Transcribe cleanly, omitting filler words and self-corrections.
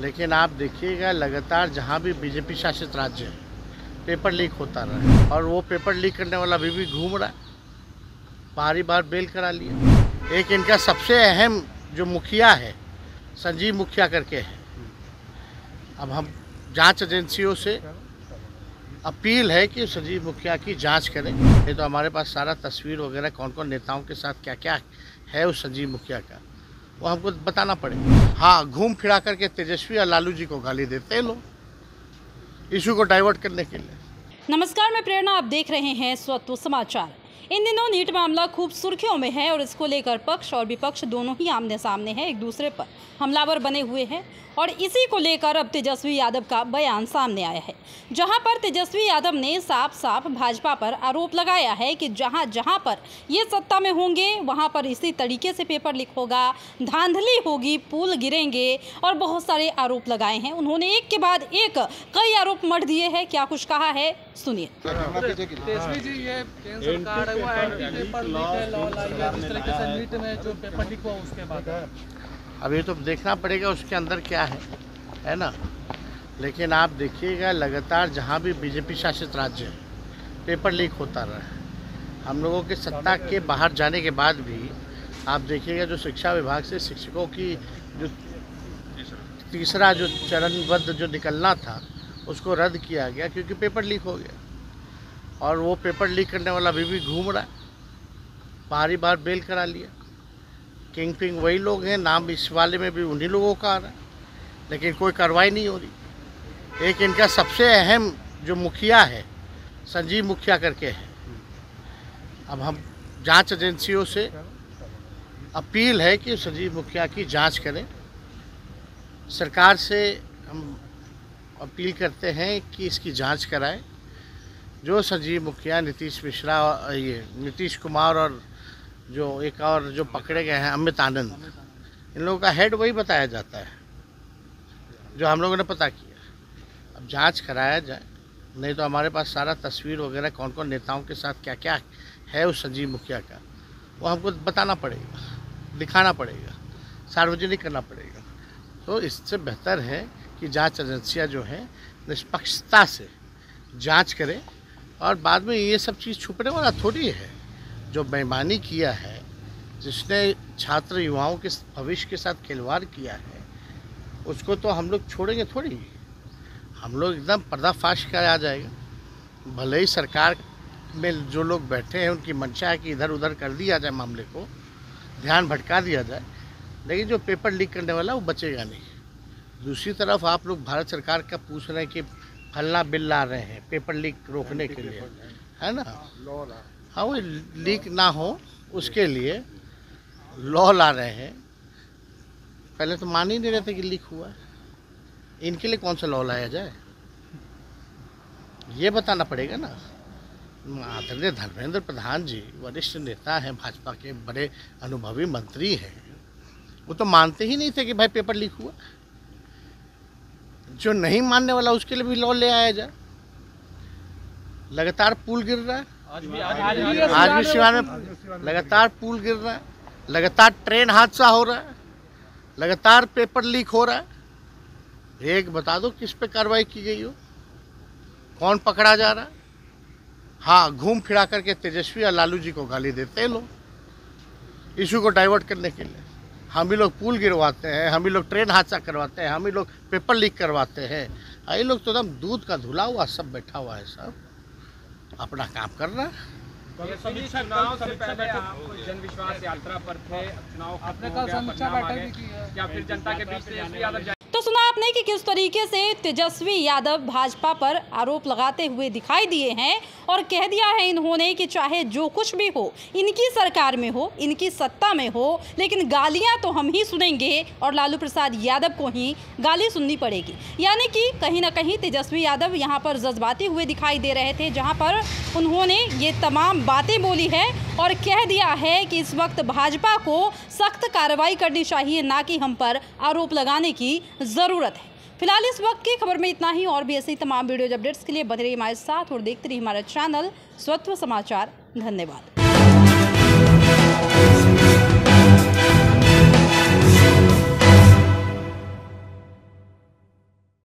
लेकिन आप देखिएगा लगातार जहाँ भी बीजेपी शासित राज्य है पेपर लीक होता रहा है और वो पेपर लीक करने वाला अभी भी घूम रहा है। बारी बार बेल करा लिया। एक इनका सबसे अहम जो मुखिया है संजीव मुखिया करके है। अब हम जांच एजेंसियों से अपील है कि संजीव मुखिया की जांच करें। ये तो हमारे पास सारा तस्वीर वगैरह कौन कौन नेताओं के साथ क्या क्या है उस संजीव मुखिया का वो हमको बताना पड़ेगा। हाँ, घूम फिरा करके तेजस्वी और लालू जी को गाली देते हैं लोग इशू को डाइवर्ट करने के लिए। नमस्कार, मैं प्रेरणा, आप देख रहे हैं स्वत्व समाचार। इन दिनों नीट मामला खूब सुर्खियों में है और इसको लेकर पक्ष और विपक्ष दोनों ही आमने सामने हैं, एक दूसरे पर हमलावर बने हुए हैं और इसी को लेकर अब तेजस्वी यादव का बयान सामने आया है, जहां पर तेजस्वी यादव ने साफ साफ भाजपा पर आरोप लगाया है कि जहां जहां पर ये सत्ता में होंगे वहां पर इसी तरीके से पेपर लीक होगा, धांधली होगी, पुल गिरेंगे और बहुत सारे आरोप लगाए हैं। उन्होंने एक के बाद एक कई आरोप मढ़ दिए हैं। क्या कुछ कहा है, सुनिए। तेजस्वी जी, ये केंद्र सरकार है वो एंटी पेपर लीक है, लॉ लाई है, जिस तरीके से नीट में जो पेपर लीक हुआ उसके बाद अभी तो देखना पड़ेगा उसके अंदर क्या है ना। लेकिन आप देखिएगा लगातार जहाँ भी बीजेपी शासित राज्य है पेपर लीक होता रहा है। हम लोगों के सत्ता के बाहर जाने के बाद भी आप देखिएगा जो शिक्षा विभाग से शिक्षकों की जो तीसरा जो चरणबद्ध जो निकलना था उसको रद्द किया गया क्योंकि पेपर लीक हो गया और वो पेपर लीक करने वाला अभी भी घूम रहा है। बारी बार बेल करा लिया। किंग पिंग वही लोग हैं, नाम इस वाले में भी उन्हीं लोगों का आ रहा है, लेकिन कोई कार्रवाई नहीं हो रही। एक इनका सबसे अहम जो मुखिया है संजीव मुखिया करके है। अब हम जांच एजेंसियों से अपील है कि संजीव मुखिया की जांच करें। सरकार से हम अपील करते हैं कि इसकी जांच कराएं। जो संजीव मुखिया, नीतीश मिश्रा, ये नीतीश कुमार और जो एक और जो पकड़े गए हैं अमित आनंद, इन लोगों का हेड वही बताया जाता है जो हम लोगों ने पता किया। अब जांच कराया जाए, नहीं तो हमारे पास सारा तस्वीर वगैरह कौन कौन नेताओं के साथ क्या क्या है उस संजीव मुखिया का वो हमको बताना पड़ेगा, दिखाना पड़ेगा, सार्वजनिक करना पड़ेगा। तो इससे बेहतर है कि जांच एजेंसियां जो है निष्पक्षता से जांच करें और बाद में ये सब चीज़ छुपने वाला थोड़ी है। जो बेईमानी किया है, जिसने छात्र युवाओं के भविष्य के साथ खिलवाड़ किया है, उसको तो हम लोग छोड़ेंगे थोड़ी। हम लोग एकदम पर्दाफाश किया जाएगा। भले ही सरकार में जो लोग बैठे हैं उनकी मंशा है कि इधर उधर कर दिया जाए, मामले को ध्यान भटका दिया जाए, लेकिन जो पेपर लीक करने वाला वो बचेगा नहीं। दूसरी तरफ आप लोग भारत सरकार का पूछ रहे हैं कि फलना बिल ला रहे हैं पेपर लीक रोकने के लिए, है ना। हाँ, वो लीक ना हो उसके लिए लॉ ला रहे हैं। पहले तो मान ही नहीं रहे थे कि लीक हुआ है। इनके लिए कौन सा लॉ लाया जाए ये बताना पड़ेगा ना। आदरणीय धर्मेंद्र प्रधान जी वरिष्ठ नेता हैं, भाजपा के बड़े अनुभवी मंत्री हैं, वो तो मानते ही नहीं थे कि भाई पेपर लीक हुआ। जो नहीं मानने वाला उसके लिए भी लॉ ले आया जाए। लगातार पुल गिर रहा है, आज भी सिवान में लगातार पुल गिर रहा है, लगातार ट्रेन हादसा हो रहा है, लगातार पेपर लीक हो रहा है। एक बता दो किस पे कार्रवाई की गई हो, कौन पकड़ा जा रहा है। हाँ, घूम फिरा करके तेजस्वी और लालू जी को गाली देते हैं लोग इशू को डाइवर्ट करने के लिए। हम ही लोग पुल गिरवाते हैं, हम ही लोग ट्रेन हादसा करवाते हैं, हम ही लोग पेपर लीक करवाते हैं। ये लोग तो एकदम दूध का धुला हुआ सब बैठा हुआ है, सब अपना काम कर रहा है। चुनाव से पहले आप जन विश्वास यात्रा पर थे, चुनाव आपने कल समीक्षा बैठक भी की है, क्या फिर जनता के बीच तेजस्वी यादव तो सुना आपने कि किस तरीके से तेजस्वी यादव भाजपा पर आरोप लगाते हुए दिखाई दिए हैं और कह दिया है इन्होंने कि चाहे जो कुछ भी हो, इनकी सरकार में हो, इनकी सत्ता में हो, लेकिन गालियां तो हम ही सुनेंगे और लालू प्रसाद यादव को ही गाली सुननी पड़ेगी। यानी कि कहीं ना कहीं तेजस्वी यादव यहां पर जज्बाती हुए दिखाई दे रहे थे, जहां पर उन्होंने ये तमाम बातें बोली है और कह दिया है कि इस वक्त भाजपा को सख्त कार्रवाई करनी चाहिए, ना कि हम पर आरोप लगाने की ज़रूरत है। फिलहाल इस वक्त की खबर में इतना ही। और भी ऐसी तमाम वीडियोज अपडेट्स के लिए बने रहिए हमारे साथ और देखते रहिए हमारा चैनल स्वत्व समाचार। धन्यवाद।